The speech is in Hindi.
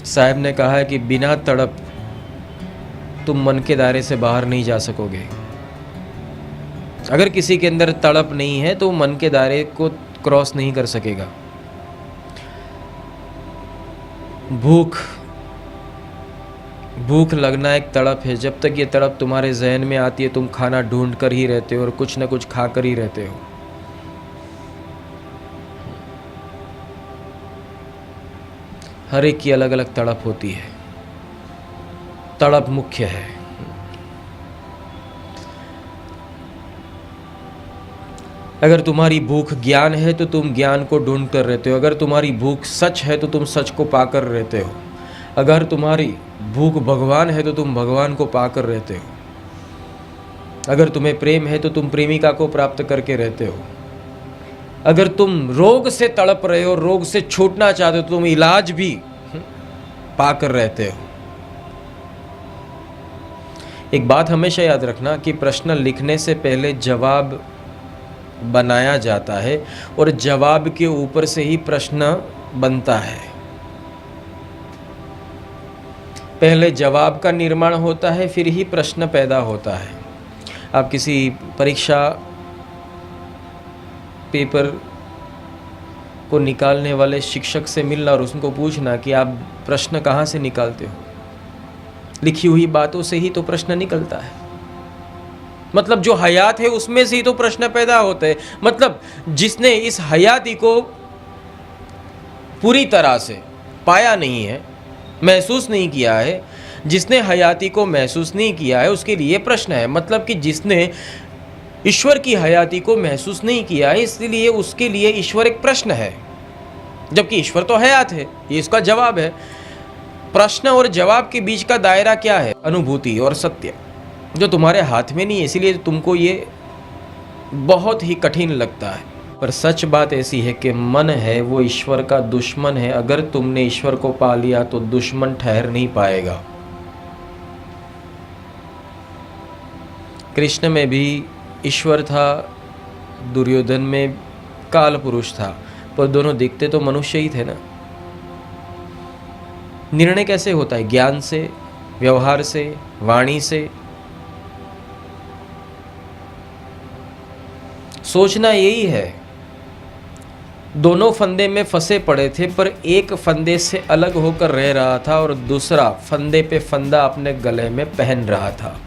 साहब ने कहा है कि बिना तड़प तुम मन के दायरे से बाहर नहीं जा सकोगे। अगर किसी के अंदर तड़प नहीं है तो मन के दायरे को क्रॉस नहीं कर सकेगा। भूख लगना एक तड़प है। जब तक ये तड़प तुम्हारे जहन में आती है तुम खाना ढूंढ कर ही रहते हो और कुछ ना कुछ खा कर ही रहते हो। हर एक की अलग अलग तड़प होती है, तड़प मुख्य है। अगर तुम्हारी भूख ज्ञान है तो तुम ज्ञान को ढूंढ कर रहते हो। अगर तुम्हारी भूख सच है तो तुम सच को पाकर रहते हो। अगर तुम्हारी भूख भगवान है तो तुम भगवान को पाकर रहते हो। अगर तुम्हें प्रेम है तो तुम प्रेमिका को प्राप्त करके रहते हो। अगर तुम रोग से तड़प रहे हो, रोग से छूटना चाहते हो तो तुम इलाज भी पाकर रहते हो। एक बात हमेशा याद रखना कि प्रश्न लिखने से पहले जवाब बनाया जाता है और जवाब के ऊपर से ही प्रश्न बनता है। पहले जवाब का निर्माण होता है, फिर ही प्रश्न पैदा होता है। आप किसी परीक्षा पेपर को निकालने वाले शिक्षक से मिलना और उसको पूछना कि आप प्रश्न कहाँ से निकालते हो। लिखी हुई बातों से ही तो प्रश्न निकलता है। मतलब जो हयात है उसमें से ही तो प्रश्न पैदा होते हैं। मतलब जिसने इस हयाती को पूरी तरह से पाया नहीं है, महसूस नहीं किया है, जिसने हयाती को महसूस नहीं किया है उसके लिए प्रश्न है। मतलब कि जिसने ईश्वर की हयाती को महसूस नहीं किया है इसलिए उसके लिए ईश्वर एक प्रश्न है, जबकि ईश्वर तो हयात है। ये इसका जवाब है। प्रश्न और जवाब के बीच का दायरा क्या है? अनुभूति और सत्य, जो तुम्हारे हाथ में नहीं है, इसीलिए तुमको ये बहुत ही कठिन लगता है। पर सच बात ऐसी है कि मन है वो ईश्वर का दुश्मन है। अगर तुमने ईश्वर को पा लिया तो दुश्मन ठहर नहीं पाएगा। कृष्ण में भी ईश्वर था, दुर्योधन में काल पुरुष था, पर दोनों दिखते तो मनुष्य ही थे ना। निर्णय कैसे होता है? ज्ञान से, व्यवहार से, वाणी से। सोचना यही है। दोनों फंदे में फंसे पड़े थे, पर एक फंदे से अलग होकर रह रहा था और दूसरा फंदे पे फंदा अपने गले में पहन रहा था।